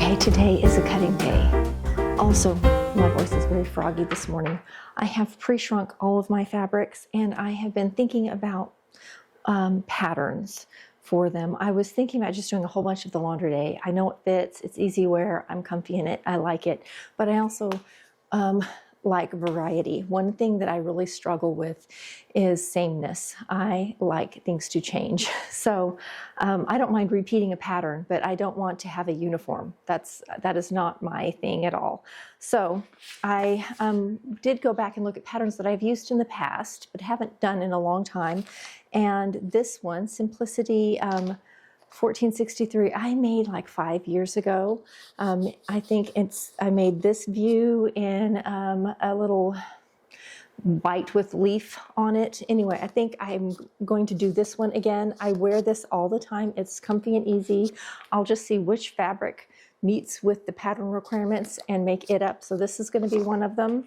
Okay, today is a cutting day. Also, my voice is very froggy this morning. I have pre-shrunk all of my fabrics and I have been thinking about patterns for them. I was thinking about just doing a whole bunch of the laundry day. I know it fits, it's easy wear, I'm comfy in it, I like it, but I also like variety. One thing that I really struggle with is sameness. I like things to change. So I don't mind repeating a pattern, but I don't want to have a uniform. That is not my thing at all. So I did go back and look at patterns that I've used in the past, but haven't done in a long time. And this one, Simplicity 1463, I made like 5 years ago. I think I made this view in a little bite with leaf on it. Anyway, I think I'm going to do this one again. I wear this all the time. It's comfy and easy. I'll just see which fabric meets with the pattern requirements and make it up. So this is going to be one of them.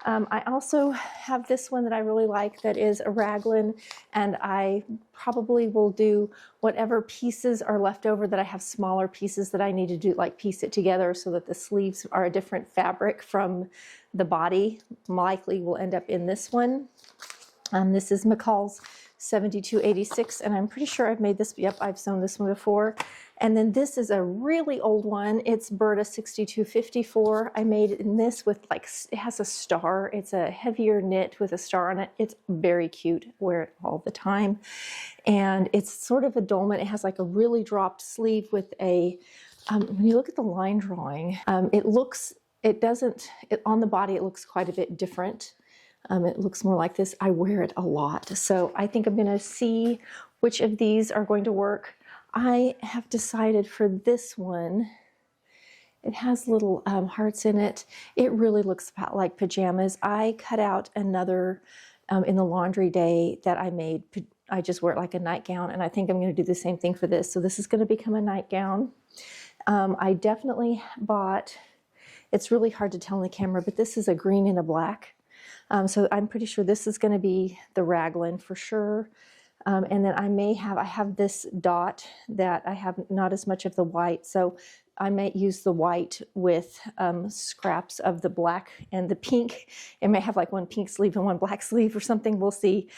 I also have this one that I really like that is a raglan, and I probably will do whatever pieces are left over that I have smaller pieces that I need to do, like piece it together so that the sleeves are a different fabric from the body. Likely will end up in this one. This is McCall's 7286, and I'm pretty sure I've made this, yep, I've sewn this one before. And then this is a really old one. It's Berta 6254. I made it in this with it has a star. It's a heavier knit with a star on it. It's very cute. Wear it all the time. And it's sort of a dolman. It has like a really dropped sleeve with a, when you look at the line drawing, on the body, it looks quite a bit different. It looks more like this. I wear it a lot. So I think I'm going to see which of these are going to work. I have decided for this one, it has little hearts in it. It really looks about like pajamas. I cut out another in the laundry day that I made. I just wear it like a nightgown, and I think I'm going to do the same thing for this. So this is going to become a nightgown. I definitely bought, it's really hard to tell on the camera, but this is a green and a black. So I'm pretty sure this is going to be the raglan for sure. And then I have this dot that I have not as much of the white. So I might use the white with scraps of the black and the pink. It may have like one pink sleeve and one black sleeve or something. We'll see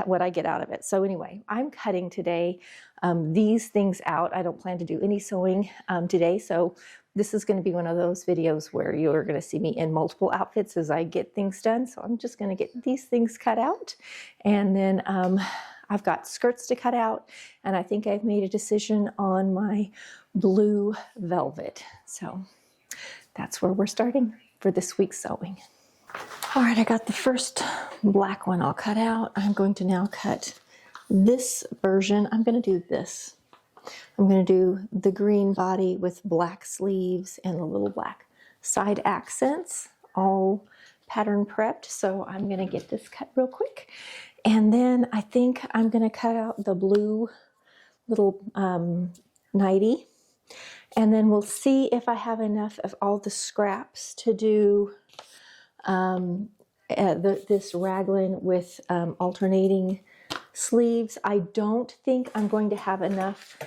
what I get out of it. So anyway, I'm cutting today these things out. I don't plan to do any sewing today. So this is going to be one of those videos where you're going to see me in multiple outfits as I get things done. So I'm just going to get these things cut out. And then I've got skirts to cut out. And I think I've made a decision on my blue velvet. So that's where we're starting for this week's sewing. All right, I got the first black one I'll cut out. I'm going to now cut this version. I'm going to do this. I'm going to do the green body with black sleeves and the little black side accents, all pattern prepped. So I'm going to get this cut real quick. And then I think I'm going to cut out the blue little nightie. And then we'll see if I have enough of all the scraps to do this raglan with alternating sleeves. I don't think I'm going to have enough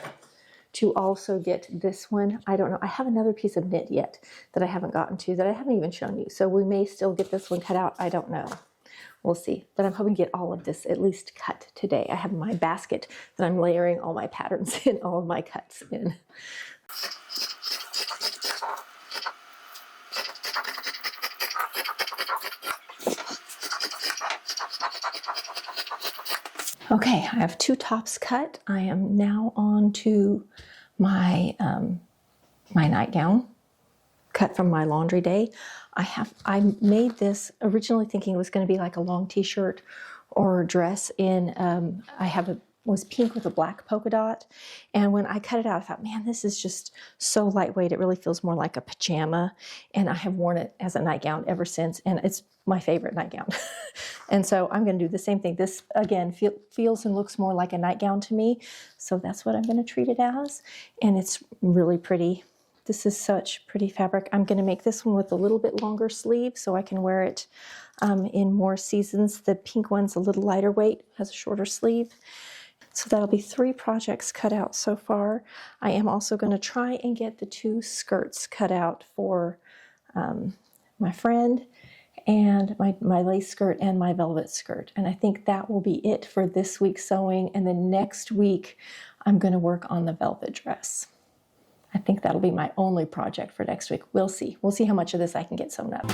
to also get this one. I don't know. I have another piece of knit yet that I haven't gotten to that I haven't even shown you. So we may still get this one cut out. I don't know. We'll see. But I'm hoping to get all of this at least cut today. I have my basket that I'm layering all my patterns in, all of my cuts in. Okay, I have two tops cut. I am now on to my my nightgown cut from my laundry day. I made this originally thinking it was going to be like a long t-shirt or dress in was pink with a black polka dot. And when I cut it out, I thought, man, this is just so lightweight. It really feels more like a pajama. And I have worn it as a nightgown ever since. And it's my favorite nightgown. And so I'm going to do the same thing. This, again, feels and looks more like a nightgown to me. So that's what I'm going to treat it as. And it's really pretty. This is such pretty fabric. I'm going to make this one with a little bit longer sleeve so I can wear it in more seasons. The pink one's a little lighter weight, has a shorter sleeve. So that'll be 3 projects cut out so far. I am also going to try and get the 2 skirts cut out for my friend, and my lace skirt and my velvet skirt. And I think that will be it for this week's sewing. And then next week, I'm going to work on the velvet dress. I think that'll be my only project for next week. We'll see. We'll see how much of this I can get sewn up.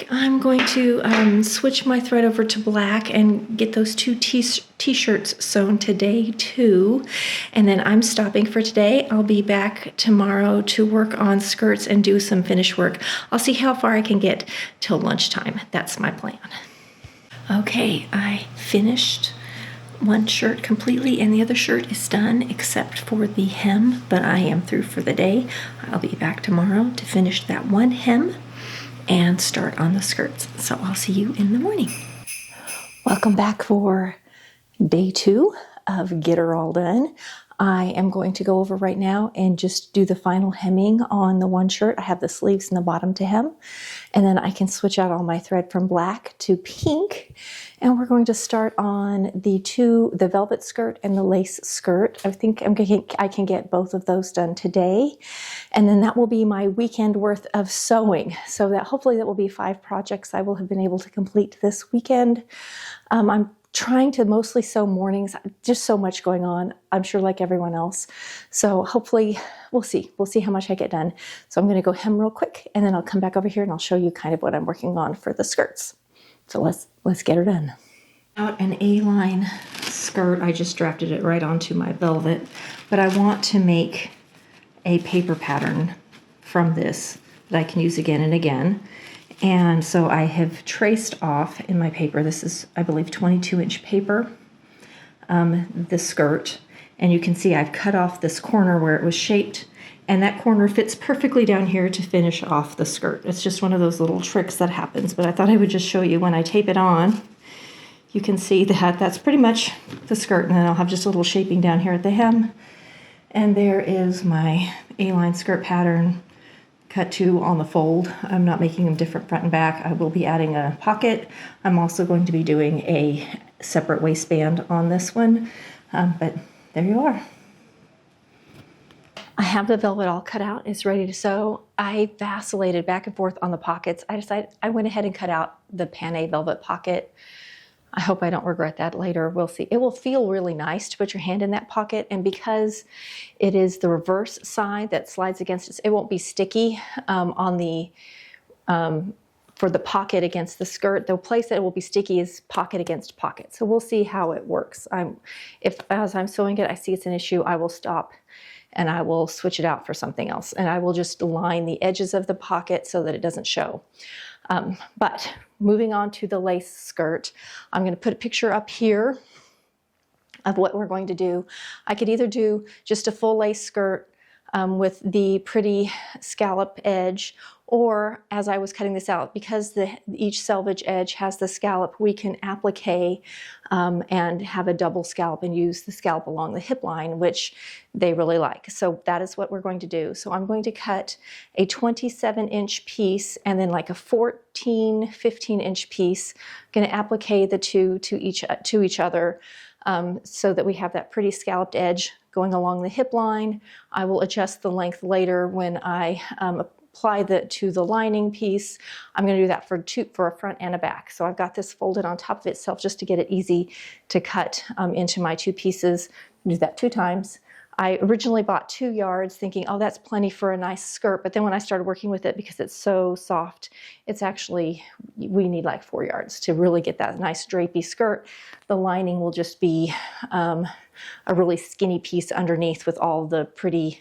I'm going to switch my thread over to black and get those 2 t-shirts sewn today too. And then I'm stopping for today. I'll be back tomorrow to work on skirts and do some finish work. I'll see how far I can get till lunchtime. That's my plan. Okay, I finished one shirt completely and the other shirt is done except for the hem, but I am through for the day. I'll be back tomorrow to finish that one hem and start on the skirts. So I'll see you in the morning. Welcome back for day 2 of Get Her All Done. I am going to go over right now and just do the final hemming on the one shirt. I have the sleeves and the bottom to hem, and then I can switch out all my thread from black to pink. And we're going to start on the velvet skirt and the lace skirt. I think I can get both of those done today. And then that will be my weekend worth of sewing. So that hopefully that will be 5 projects I will have been able to complete this weekend. I'm trying to mostly sew mornings, just so much going on, I'm sure like everyone else. So hopefully we'll see how much I get done. So I'm going to go hem real quick and then I'll come back over here and I'll show you kind of what I'm working on for the skirts. So let's get her done. Out an A-line skirt, I just drafted it right onto my velvet, but I want to make a paper pattern from this that I can use again and again. And so I have traced off in my paper, this is, I believe, 22-inch paper, the skirt. And you can see I've cut off this corner where it was shaped, and that corner fits perfectly down here to finish off the skirt. It's just one of those little tricks that happens, but I thought I would just show you when I tape it on. You can see that that's pretty much the skirt, and then I'll have just a little shaping down here at the hem. And there is my A-line skirt pattern. Cut 2 on the fold. I'm not making them different front and back. I will be adding a pocket. I'm also going to be doing a separate waistband on this one, but there you are. I have the velvet all cut out. It's ready to sew. I vacillated back and forth on the pockets. I went ahead and cut out the Panay velvet pocket. I hope I don't regret that later. We'll see. It will feel really nice to put your hand in that pocket, and because it is the reverse side that slides against it, it won't be sticky on the for the pocket against the skirt. The place that it will be sticky is pocket against pocket. So we'll see how it works. If as I'm sewing it, I see it's an issue, I will stop and I will switch it out for something else, and I will just line the edges of the pocket so that it doesn't show. But moving on to the lace skirt, I'm going to put a picture up here of what we're going to do. I could either do just a full lace skirt with the pretty scallop edge, or as I was cutting this out, because each selvage edge has the scallop, we can applique and have a double scallop and use the scallop along the hip line, which they really like. So that is what we're going to do. So I'm going to cut a 27-inch piece and then like a 15-inch piece. I'm going to applique the two to each other so that we have that pretty scalloped edge going along the hip line. I will adjust the length later when I apply to the lining piece. I'm going to do that for a front and a back. So I've got this folded on top of itself just to get it easy to cut into my 2 pieces. do that 2 times. I originally bought 2 yards thinking, oh, that's plenty for a nice skirt. But then when I started working with it, because it's so soft, it's actually, we need like 4 yards to really get that nice drapey skirt. The lining will just be a really skinny piece underneath with all the pretty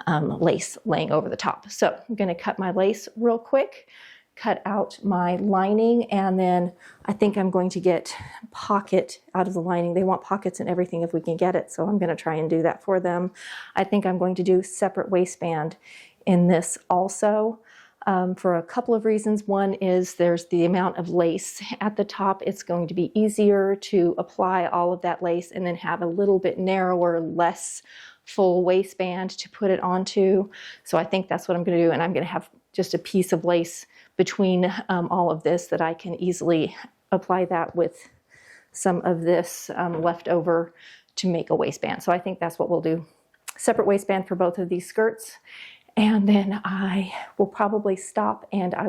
lace laying over the top. So I'm going to cut my lace real quick, cut out my lining, and then I think I'm going to get pocket out of the lining. They want pockets and everything if we can get it, so I'm going to try and do that for them. I think I'm going to do separate waistband in this also for a couple of reasons. One is there's the amount of lace at the top. It's going to be easier to apply all of that lace and then have a little bit narrower, less full waistband to put it onto. So I think that's what I'm going to do, and I'm going to have just a piece of lace between all of this that I can easily apply that with some of this left over to make a waistband. So I think that's what we'll do. Separate waistband for both of these skirts. And then I will probably stop and I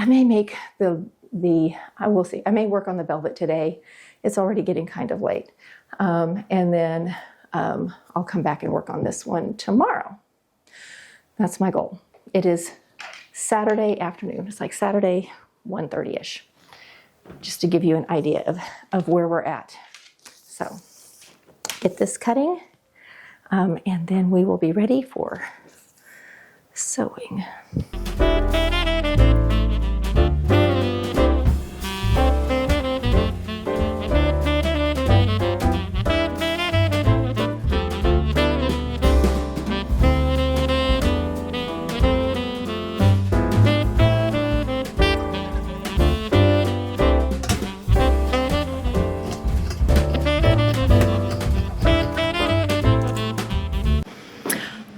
may make I will see. I may work on the velvet today. It's already getting kind of late. And then I'll come back and work on this one tomorrow. That's my goal. It is Saturday afternoon. It's like Saturday 1:30-ish, just to give you an idea of where we're at. So get this cutting, and then we will be ready for sewing.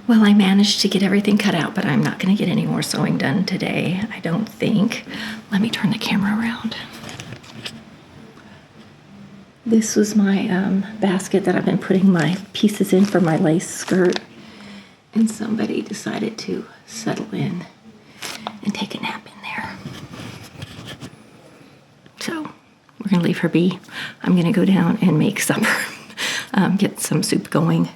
Well, I managed to get everything cut out, but I'm not going to get any more sewing done today, I don't think. Let me turn the camera around. This was my basket that I've been putting my pieces in for my lace skirt, and somebody decided to settle in and take a nap in there. So we're going to leave her be. I'm going to go down and make supper, get some soup going,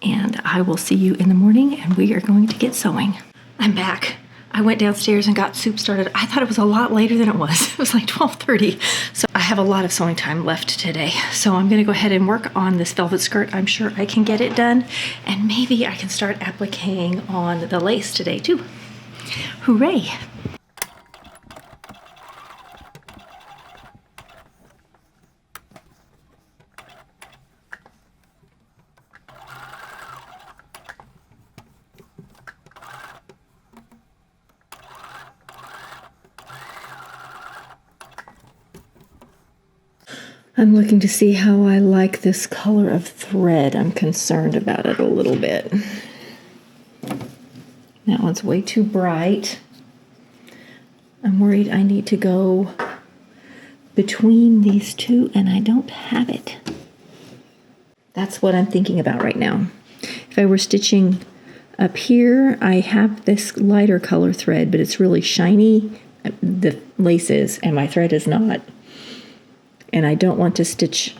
and I will see you in the morning, and we are going to get sewing. I'm back. I went downstairs and got soup started. I thought it was a lot later than it was. It was like 12:30. So I have a lot of sewing time left today. So I'm gonna go ahead and work on this velvet skirt. I'm sure I can get it done, and maybe I can start appliquing on the lace today too. Hooray. I'm looking to see how I like this color of thread. I'm concerned about it a little bit. That one's way too bright. I'm worried I need to go between these two, and I don't have it. That's what I'm thinking about right now. If I were stitching up here, I have this lighter color thread, but it's really shiny. The lace is, and my thread is not. And I don't want to stitch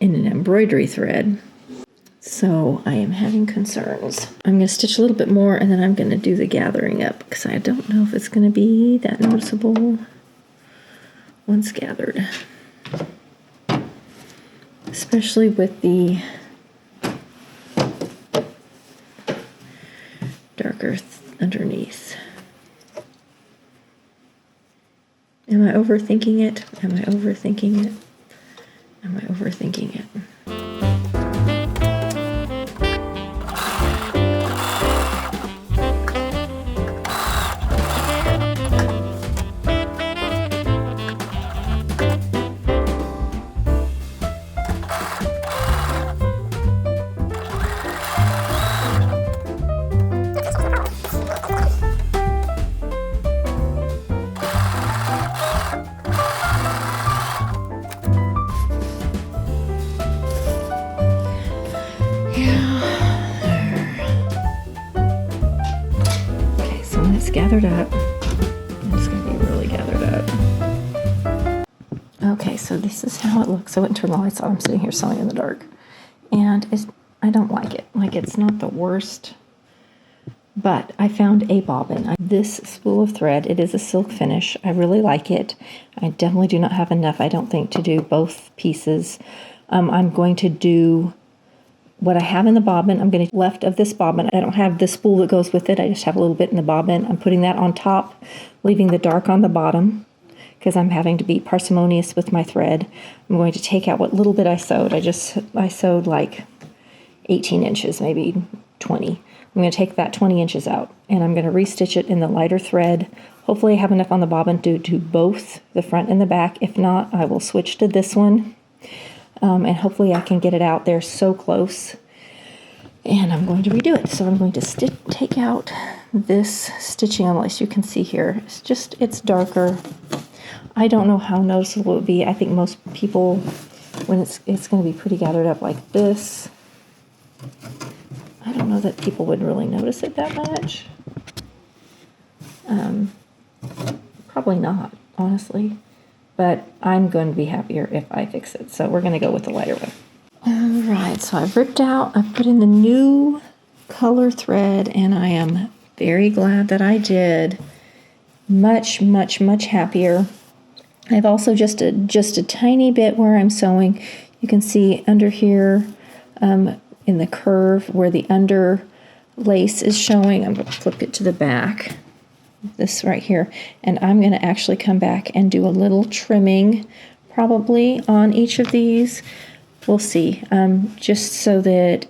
in an embroidery thread, so I am having concerns. I'm going to stitch a little bit more, and then I'm going to do the gathering up, because I don't know if it's going to be that noticeable once gathered, especially with the darker underneath. Am I overthinking it? Am I overthinking it? Am I overthinking it? Gathered up. It's going to be really gathered up. Okay, so this is how it looks. I wouldn't turn the lights on. I'm sitting here sewing in the dark. and I don't like it. Like, it's not the worst, but I found a bobbin. This spool of thread, it is a silk finish. I really like it. I definitely do not have enough, I don't think, to do both pieces. I'm going to do what I have in the bobbin. I'm going to left of this bobbin. I don't have the spool that goes with it. I just have a little bit in the bobbin. I'm putting that on top, leaving the dark on the bottom, because I'm having to be parsimonious with my thread. I'm going to take out what little bit I sewed. I sewed like 18 inches, maybe 20. I'm going to take that 20 inches out, and I'm going to restitch it in the lighter thread. Hopefully I have enough on the bobbin to do both the front and the back. If not, I will switch to this one, and hopefully I can get it out there so close. And I'm going to redo it. So I'm going to take out this stitching on the lace. You can see here, it's darker. I don't know how noticeable it would be. I think most people, when it's going to be pretty gathered up like this, I don't know that people would really notice it that much. Probably not, honestly. But I'm going to be happier if I fix it. So we're going to go with the lighter one. All right, so I've ripped out, I've put in the new color thread, and I am very glad that I did. Much, much, much happier. I've also just a tiny bit where I'm sewing. You can see under here in the curve where the under lace is showing. I'm going to flip it to the back, this right here, and I'm going to actually come back and do a little trimming probably on each of these. We'll see, just so that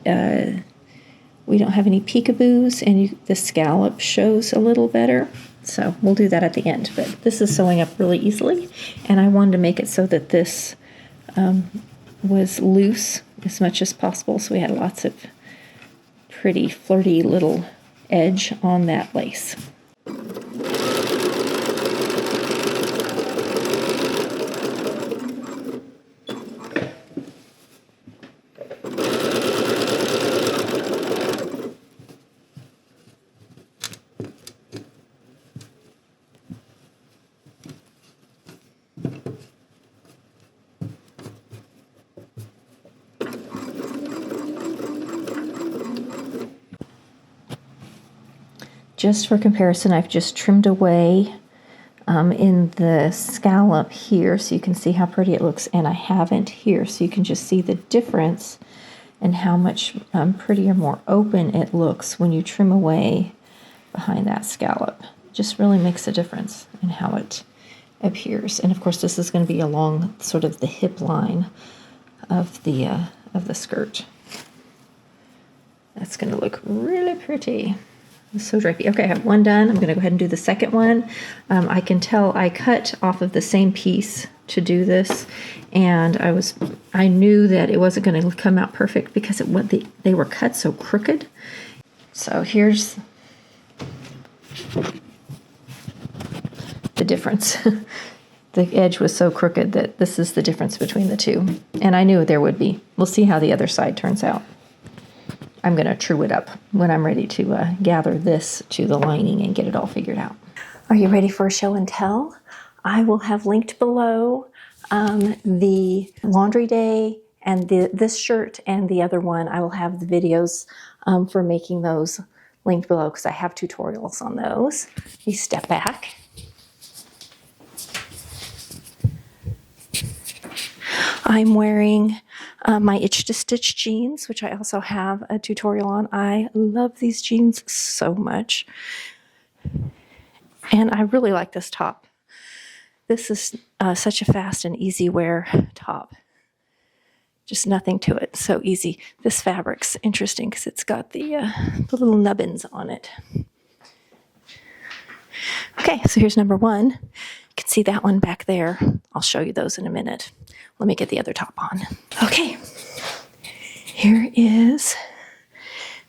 we don't have any peekaboos and the scallop shows a little better. So we'll do that at the end. But this is sewing up really easily, and I wanted to make it so that this was loose as much as possible, so we had lots of pretty flirty little edge on that lace. Just for comparison, I've just trimmed away in the scallop here, so you can see how pretty it looks, and I haven't here, so you can just see the difference and how much prettier, more open it looks when you trim away behind that scallop. Just really makes a difference in how it appears. And of course, this is going to be along sort of the hip line of the skirt. That's going to look really pretty. It's so drapey. Okay, I have one done. I'm going to go ahead and do the second one. I can tell I cut off of the same piece to do this, and I knew that it wasn't going to come out perfect because they were cut so crooked. So here's the difference. The edge was so crooked that this is the difference between the two, and I knew there would be. We'll see how the other side turns out. I'm going to true it up when I'm ready to gather this to the lining and get it all figured out. Are you ready for a show and tell? I will have linked below the laundry day and this shirt and the other one. I will have the videos for making those linked below because I have tutorials on those. You step back. I'm wearing my Itch to Stitch jeans, which I also have a tutorial on. I love these jeans so much. And I really like this top. This is such a fast and easy wear top. Just nothing to it, so easy. This fabric's interesting because it's got the little nubbins on it. Okay, so here's number one. You can see that one back there. I'll show you those in a minute. Let me get the other top on. Okay, here is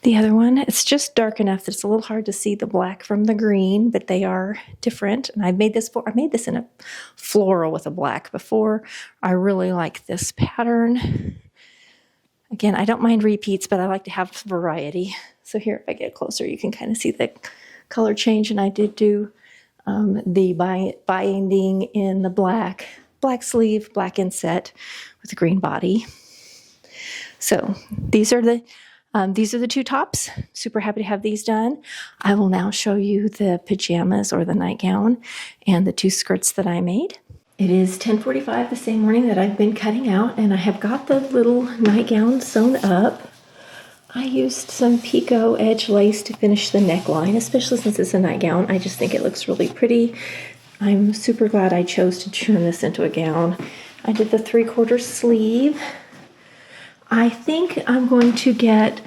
the other one. It's just dark enough that it's a little hard to see the black from the green, but they are different. And I made this in a floral with a black before. I really like this pattern. Again, I don't mind repeats, but I like to have variety. So here, if I get closer, you can kind of see the color change. And I did do the binding in the black sleeve, black inset with a green body. So these are the two tops. Super happy to have these done. I will now show you the pajamas or the nightgown and the two skirts that I made. It is 10:45 the same morning that I've been cutting out, and I have got the little nightgown sewn up. I used some picot edge lace to finish the neckline, especially since it's a nightgown. I just think it looks really pretty. I'm super glad I chose to turn this into a gown. I did the 3/4 sleeve. I think I'm going to get,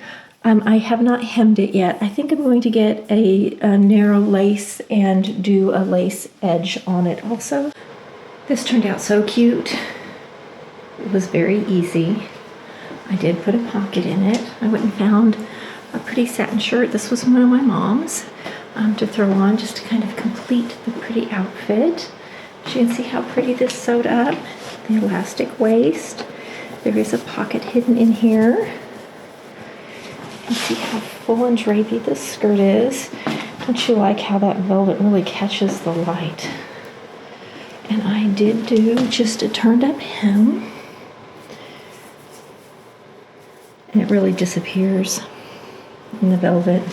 I have not hemmed it yet. I think I'm going to get a narrow lace and do a lace edge on it also. This turned out so cute. It was very easy. I did put a pocket in it. I went and found a pretty satin shirt. This was one of my mom's to throw on just to kind of complete the pretty outfit. As you can see how pretty this sewed up. The elastic waist. There is a pocket hidden in here. You can see how full and drapey this skirt is. Don't you like how that velvet really catches the light? And I did do just a turned up hem. And it really disappears in the velvet.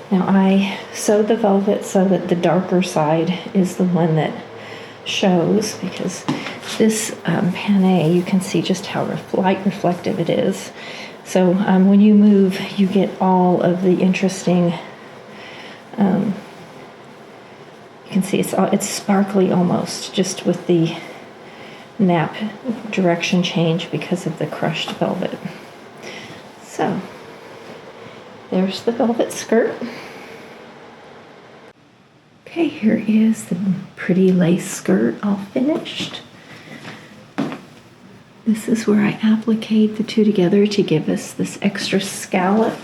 Now I sewed the velvet so that the darker side is the one that shows, because this panne, you can see just how light reflective it is. So when you move, you get all of the interesting, you can see it's sparkly almost, just with the nap direction change because of the crushed velvet. So there's the velvet skirt. Okay, here is the pretty lace skirt all finished. This is where I applique the two together to give us this extra scallop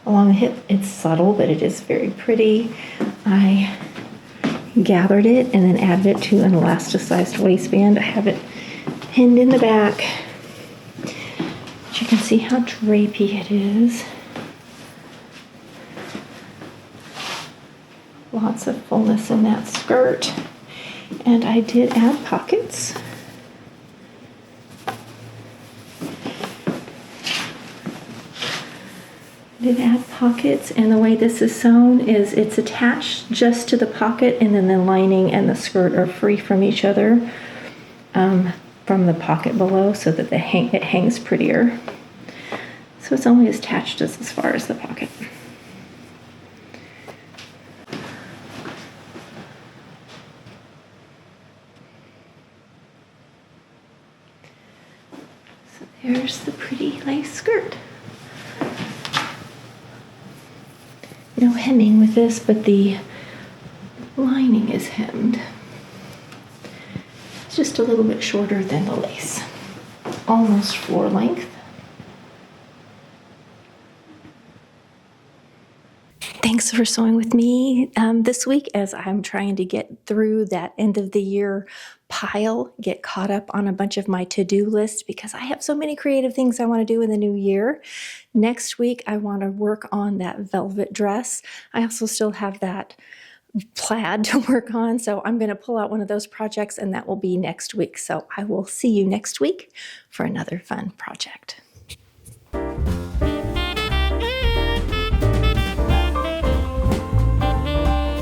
along the hip. It's subtle, but it is very pretty. I gathered it and then added it to an elasticized waistband. I have it pinned in the back. But you can see how drapey it is. Lots of fullness in that skirt. And I did add pockets. Did add pockets, and the way this is sewn is it's attached just to the pocket, and then the lining and the skirt are free from each other from the pocket below, so that it hangs prettier. So it's only attached just as far as the pocket. So there's the pretty lace skirt. No hemming with this, but the lining is hemmed. It's just a little bit shorter than the lace. Almost floor length. Thanks for sewing with me this week as I'm trying to get through that end of the year pile, get caught up on a bunch of my to-do list because I have so many creative things I want to do in the new year. Next week, I want to work on that velvet dress. I also still have that plaid to work on, so I'm going to pull out one of those projects, and that will be next week. So I will see you next week for another fun project.